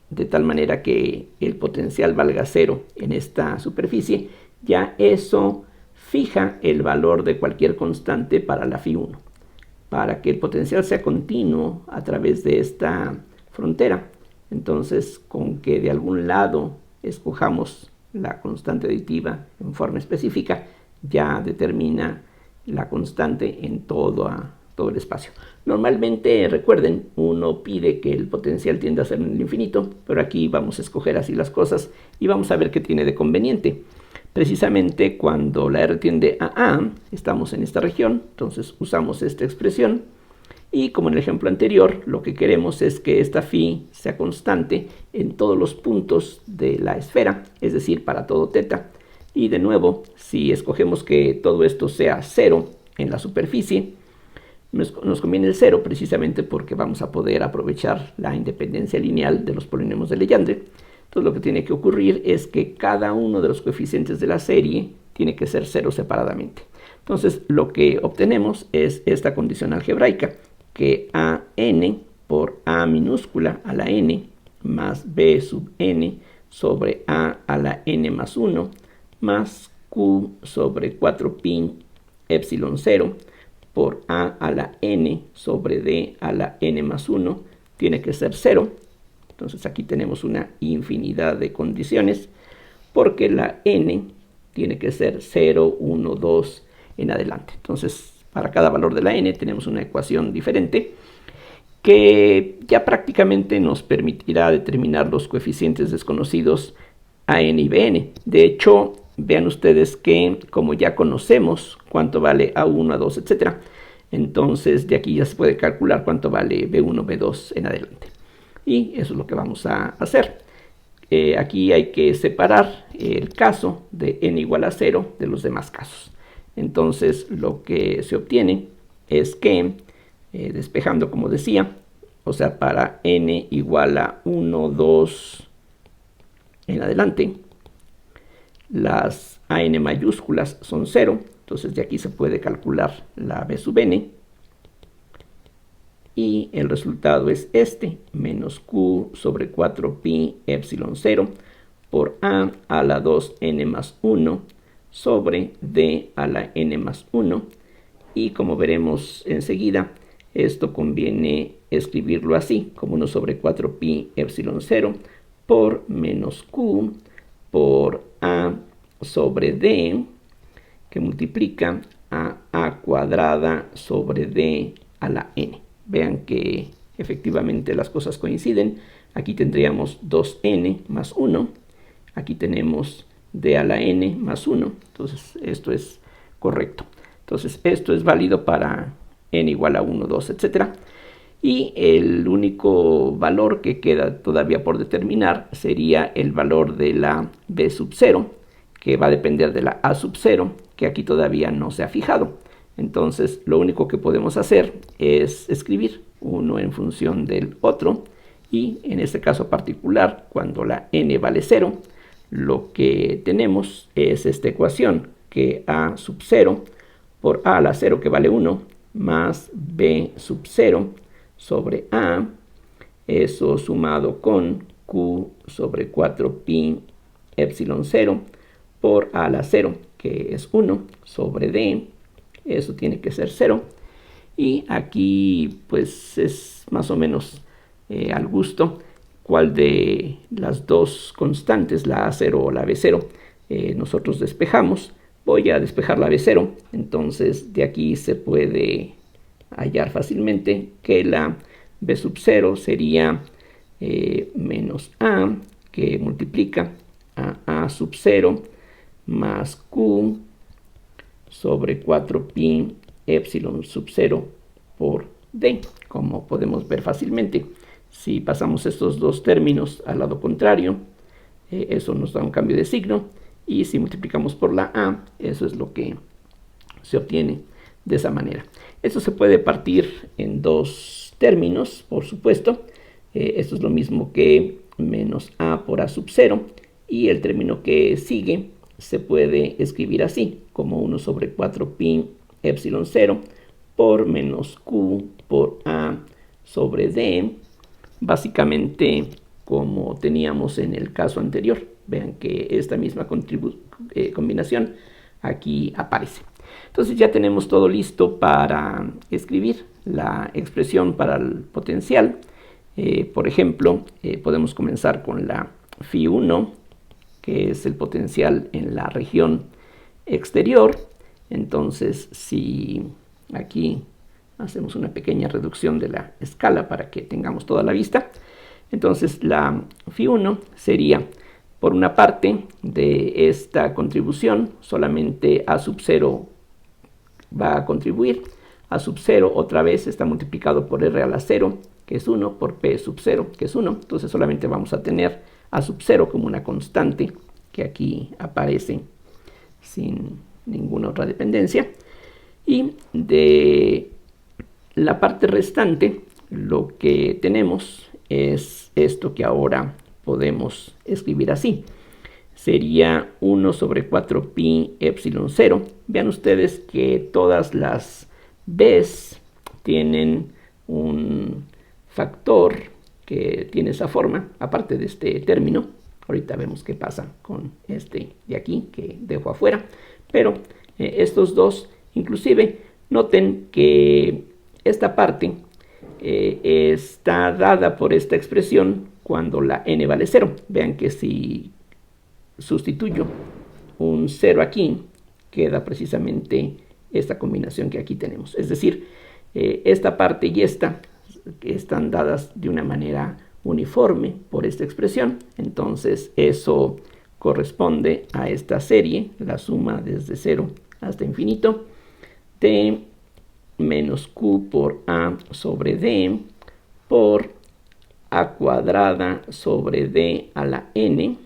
de tal manera que el potencial valga 0 en esta superficie, ya eso fija el valor de cualquier constante para la phi 1. Para que el potencial sea continuo a través de esta frontera, entonces con que de algún lado escojamos la constante aditiva en forma específica, ya determina la constante en todo el espacio. Normalmente, recuerden, uno pide que el potencial tienda a ser en el infinito, pero aquí vamos a escoger así las cosas y vamos a ver qué tiene de conveniente. Precisamente cuando la R tiende a A, estamos en esta región, entonces usamos esta expresión. Y como en el ejemplo anterior, lo que queremos es que esta phi sea constante en todos los puntos de la esfera, es decir, para todo teta. Y de nuevo, si escogemos que todo esto sea 0 en la superficie, nos conviene el 0 precisamente porque vamos a poder aprovechar la independencia lineal de los polinomios de Legendre. Entonces lo que tiene que ocurrir es que cada uno de los coeficientes de la serie tiene que ser 0 separadamente. Entonces lo que obtenemos es esta condición algebraica, que a(n) por a minúscula a la n más b sub n sobre a la n más 1 más q sobre 4pi epsilon 0 por a la n sobre d a la n más 1 tiene que ser 0. Entonces aquí tenemos una infinidad de condiciones porque la n tiene que ser 0, 1, 2 en adelante. Entonces para cada valor de la n tenemos una ecuación diferente que ya prácticamente nos permitirá determinar los coeficientes desconocidos a(n) y bn. De hecho, vean ustedes que como ya conocemos cuánto vale a1, a2, etc., entonces de aquí ya se puede calcular cuánto vale b1, b2 en adelante. Y eso es lo que vamos a hacer. Aquí hay que separar el caso de n igual a 0 de los demás casos. Entonces lo que se obtiene es que, despejando como decía, o sea, para n igual a 1, 2 en adelante, las a(n) mayúsculas son 0, entonces de aquí se puede calcular la b sub n, y el resultado es este, menos q sobre 4pi epsilon 0 por a la 2n más 1 sobre d a la n más 1, y como veremos enseguida, esto conviene escribirlo así, como 1 sobre 4pi epsilon 0 por menos q por a sobre d, que multiplica a cuadrada sobre d a la n. Vean que efectivamente las cosas coinciden. Aquí tendríamos 2n más 1, aquí tenemos d a la n más 1, entonces esto es correcto. Entonces esto es válido para n igual a 1, 2, etc. Y el único valor que queda todavía por determinar sería el valor de la b sub 0, que va a depender de la a sub 0, que aquí todavía no se ha fijado. Entonces lo único que podemos hacer es escribir uno en función del otro, y en este caso particular, cuando la n vale 0, lo que tenemos es esta ecuación, que a sub 0 por a la 0, que vale 1, más b sub 0 sobre a, eso sumado con q sobre 4pi epsilon 0 por a la 0, que es 1, sobre d, eso tiene que ser 0. Y aquí pues es más o menos al gusto cuál de las dos constantes, la a0 o la b0, nosotros despejamos. Voy a despejar la b0, entonces de aquí se puede hallar fácilmente que la b sub 0 sería menos a, que multiplica a sub 0 más q sobre 4pi epsilon sub 0 por d, como podemos ver fácilmente. Si pasamos estos dos términos al lado contrario, eso nos da un cambio de signo, y si multiplicamos por la a, eso es lo que se obtiene de esa manera. Esto se puede partir en dos términos, por supuesto. Esto es lo mismo que menos a por a sub 0, y el término que sigue se puede escribir así, como 1 sobre 4pi epsilon 0 por menos q por a sobre d, básicamente como teníamos en el caso anterior. Vean que esta misma combinación aquí aparece. Entonces ya tenemos todo listo para escribir la expresión para el potencial. Por ejemplo, podemos comenzar con la φ1, que es el potencial en la región exterior. Entonces, si aquí hacemos una pequeña reducción de la escala para que tengamos toda la vista, entonces la φ1 sería, por una parte de esta contribución, solamente A sub 0 va a contribuir. A sub 0 otra vez está multiplicado por R a la 0, que es 1, por P sub 0, que es 1. Entonces solamente vamos a tener A sub 0 como una constante, que aquí aparece sin ninguna otra dependencia. Y de la parte restante, lo que tenemos es esto que ahora podemos escribir así. Sería 1 sobre 4pi epsilon 0. Vean ustedes que todas las b's tienen un factor que tiene esa forma, aparte de este término. Ahorita vemos qué pasa con este de aquí, que dejo afuera. Pero estos dos, inclusive, noten que esta parte está dada por esta expresión cuando la n vale 0. Vean que si sustituyo un 0 aquí, queda precisamente esta combinación que aquí tenemos. Es decir, esta parte y esta están dadas de una manera uniforme por esta expresión. Entonces eso corresponde a esta serie, la suma desde 0 hasta infinito, de menos q por a sobre d por a cuadrada sobre d a la n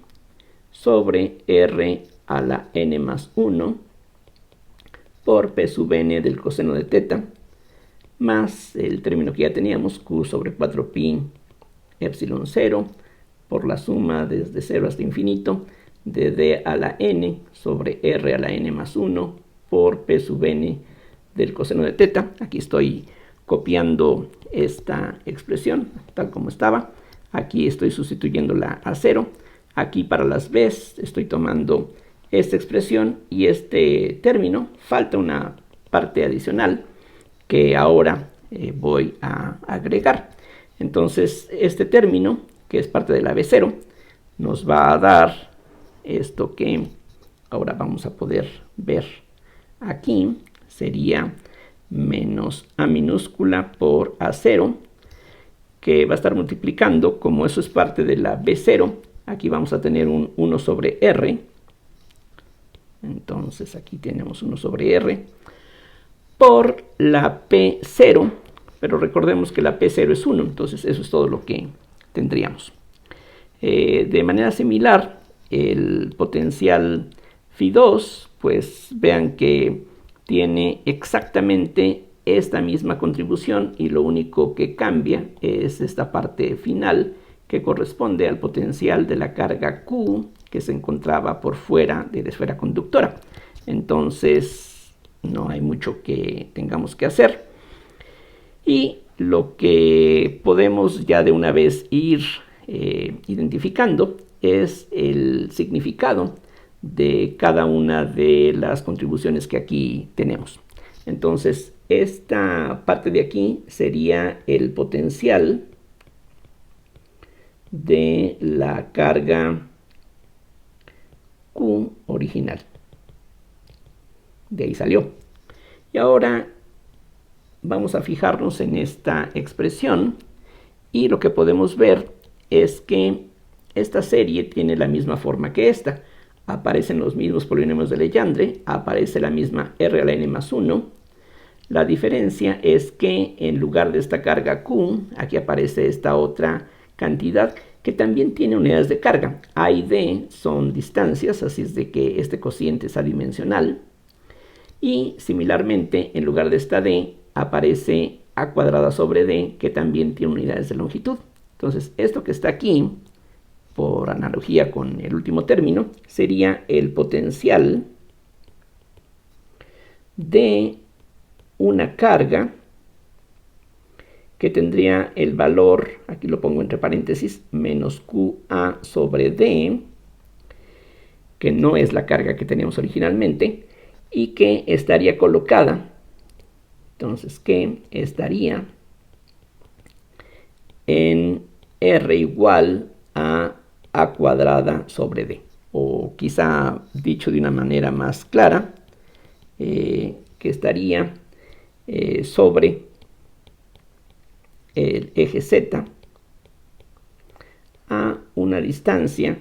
sobre r a la n más 1 por p sub n del coseno de teta más el término que ya teníamos, q sobre 4pi epsilon 0 por la suma desde 0 hasta infinito de d a la n sobre r a la n más 1 por p sub n del coseno de teta. Aquí estoy copiando esta expresión tal como estaba. Aquí estoy sustituyéndola a 0. Aquí para las b's estoy tomando esta expresión y este término. Falta una parte adicional que ahora voy a agregar. Entonces este término, que es parte de la b0, nos va a dar esto que ahora vamos a poder ver aquí. Sería menos a minúscula por a0, que va a estar multiplicando, como eso es parte de la b0, aquí vamos a tener un 1 sobre r. Entonces aquí tenemos 1 sobre r por la p0, pero recordemos que la p0 es 1, entonces eso es todo lo que tendríamos. De manera similar, el potencial φ2, pues vean que tiene exactamente esta misma contribución y lo único que cambia es esta parte final que corresponde al potencial de la carga Q que se encontraba por fuera de la esfera conductora. Entonces no hay mucho que tengamos que hacer. Y lo que podemos ya de una vez ir identificando es el significado de cada una de las contribuciones que aquí tenemos. Entonces, esta parte de aquí sería el potencial de la carga Q original. De ahí salió. Y ahora vamos a fijarnos en esta expresión y lo que podemos ver es que esta serie tiene la misma forma que esta. Aparecen los mismos polinomios de Legendre, aparece la misma r a la n más 1. La diferencia es que en lugar de esta carga Q, aquí aparece esta otra cantidad que también tiene unidades de carga. A y D son distancias, así es de que este cociente es adimensional. Y similarmente, en lugar de esta D, aparece A cuadrada sobre D, que también tiene unidades de longitud. Entonces, esto que está aquí, por analogía con el último término, sería el potencial de una carga que tendría el valor, aquí lo pongo entre paréntesis, menos QA sobre D, que no es la carga que teníamos originalmente, y que estaría colocada, entonces que estaría en R igual a cuadrada sobre D, o quizá dicho de una manera más clara, que estaría sobre el eje Z a una distancia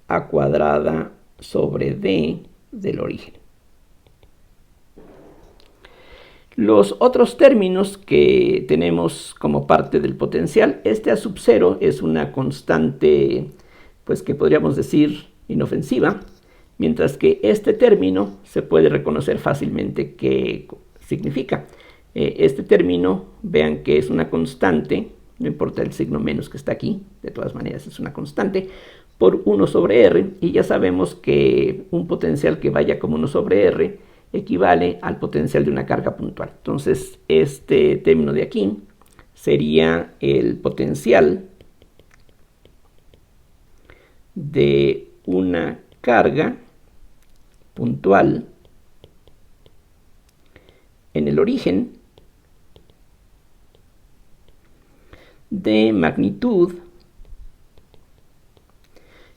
a cuadrada sobre D del origen. Los otros términos que tenemos como parte del potencial, este A sub 0 es una constante, pues que podríamos decir inofensiva, mientras que este término se puede reconocer fácilmente qué significa. Este término, vean que es una constante, no importa el signo menos que está aquí, de todas maneras es una constante, por 1 sobre R, y ya sabemos que un potencial que vaya como 1 sobre R equivale al potencial de una carga puntual. Entonces, este término de aquí sería el potencial de una carga puntual en el origen de magnitud,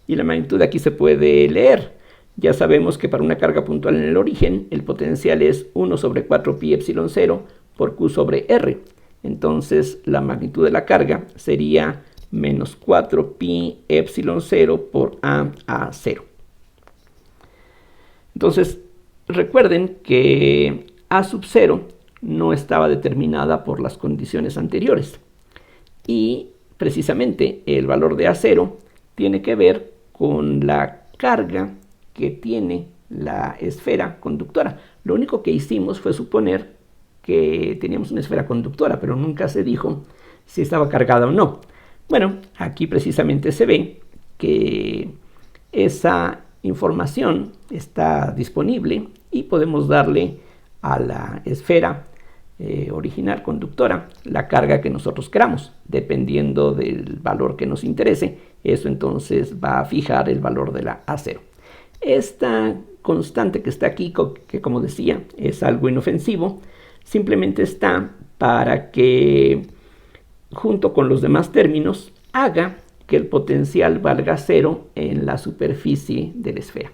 y la magnitud aquí se puede leer. Ya sabemos que para una carga puntual en el origen, el potencial es 1 sobre 4 pi epsilon 0 por Q sobre R. Entonces, la magnitud de la carga sería menos 4 pi epsilon 0 por A 0. Entonces, recuerden que A sub 0 no estaba determinada por las condiciones anteriores. Y precisamente el valor de A0 tiene que ver con la carga que tiene la esfera conductora. Lo único que hicimos fue suponer que teníamos una esfera conductora, pero nunca se dijo si estaba cargada o no. Bueno, aquí precisamente se ve que esa información está disponible y podemos darle a la esfera original conductora la carga que nosotros queramos, dependiendo del valor que nos interese. Eso entonces va a fijar el valor de la A0. Esta constante que está aquí, que como decía es algo inofensivo, simplemente está para que junto con los demás términos haga que el potencial valga 0 en la superficie de la esfera.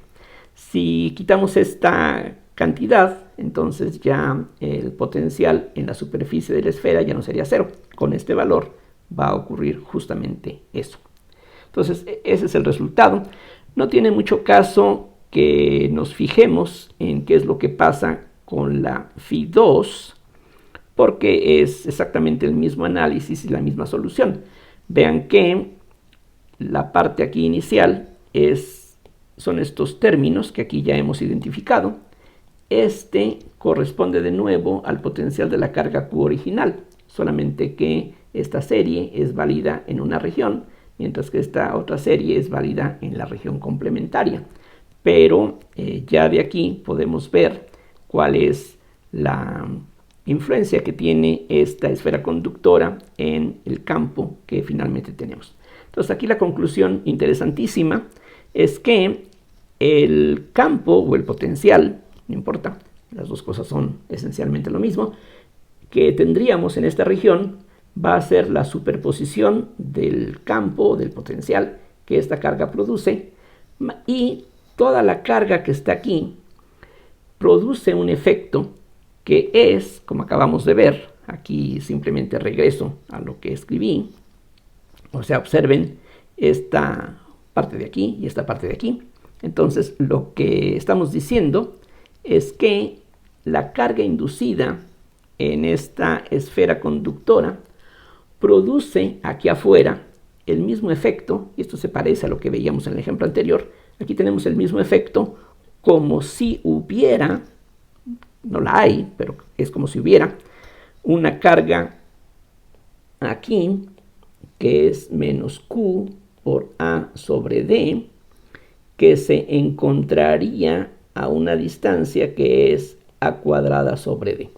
Si quitamos esta cantidad, entonces ya el potencial en la superficie de la esfera ya no sería 0. Con este valor va a ocurrir justamente eso. Entonces ese es el resultado. No tiene mucho caso que nos fijemos en qué es lo que pasa con la Phi2, porque es exactamente el mismo análisis y la misma solución. Vean que la parte aquí inicial son estos términos que aquí ya hemos identificado. Este corresponde de nuevo al potencial de la carga Q original, solamente que esta serie es válida en una región, mientras que esta otra serie es válida en la región complementaria. Pero ya de aquí podemos ver cuál es la influencia que tiene esta esfera conductora en el campo que finalmente tenemos. Entonces aquí la conclusión interesantísima es que el campo o el potencial, no importa, las dos cosas son esencialmente lo mismo, que tendríamos en esta región va a ser la superposición del campo o del potencial que esta carga produce, y toda la carga que está aquí produce un efecto que es, como acabamos de ver, aquí simplemente regreso a lo que escribí, o sea, observen esta parte de aquí y esta parte de aquí. Entonces, lo que estamos diciendo es que la carga inducida en esta esfera conductora produce aquí afuera el mismo efecto, y esto se parece a lo que veíamos en el ejemplo anterior. Aquí tenemos el mismo efecto como si hubiera, no la hay, pero es como si hubiera una carga aquí que es menos Q por A sobre D, que se encontraría a una distancia que es A cuadrada sobre D.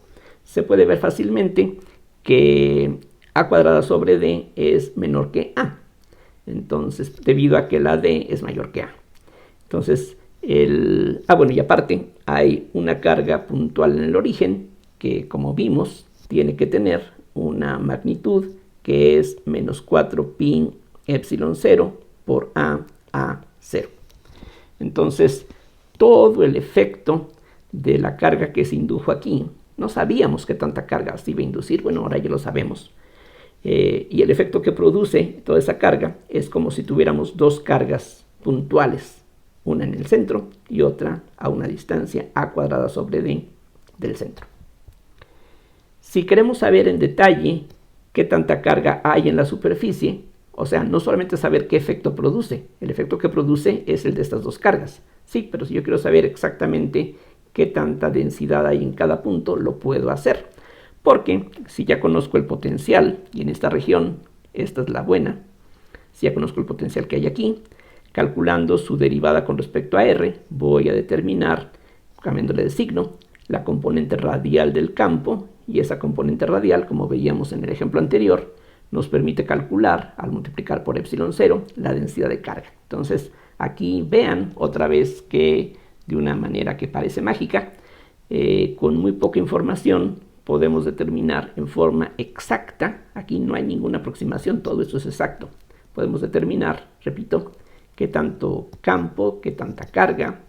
Se puede ver fácilmente que A cuadrada sobre D es menor que A. Entonces, debido a que la D es mayor que A. Entonces, Bueno, y aparte hay una carga puntual en el origen que, como vimos, tiene que tener una magnitud que es menos 4 pi epsilon 0 por a 0. Entonces, todo el efecto de la carga que se indujo aquí, no sabíamos qué tanta carga se iba a inducir, bueno, ahora ya lo sabemos. Y el efecto que produce toda esa carga es como si tuviéramos dos cargas puntuales, una en el centro y otra a una distancia a cuadrada sobre d del centro. Si queremos saber en detalle qué tanta carga hay en la superficie, o sea, no solamente saber qué efecto produce, el efecto que produce es el de estas dos cargas. Sí, pero si yo quiero saber exactamente qué tanta densidad hay en cada punto, lo puedo hacer. Porque si ya conozco el potencial, y en esta región, esta es la buena, si ya conozco el potencial que hay aquí, calculando su derivada con respecto a R, voy a determinar, cambiándole de signo, la componente radial del campo, y esa componente radial, como veíamos en el ejemplo anterior, nos permite calcular, al multiplicar por epsilon 0, la densidad de carga. Entonces, aquí vean otra vez que de una manera que parece mágica, con muy poca información, podemos determinar en forma exacta, aquí no hay ninguna aproximación, todo esto es exacto, podemos determinar, repito, qué tanto campo, qué tanta carga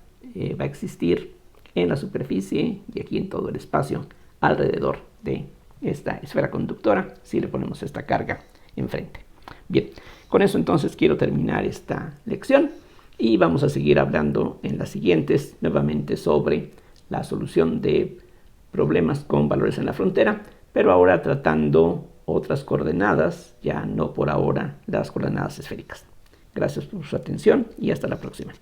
va a existir en la superficie y aquí en todo el espacio alrededor de esta esfera conductora si le ponemos esta carga enfrente. Bien, con eso entonces quiero terminar esta lección y vamos a seguir hablando en las siguientes nuevamente sobre la solución de problemas con valores en la frontera, pero ahora tratando otras coordenadas, ya no por ahora las coordenadas esféricas. Gracias por su atención y hasta la próxima.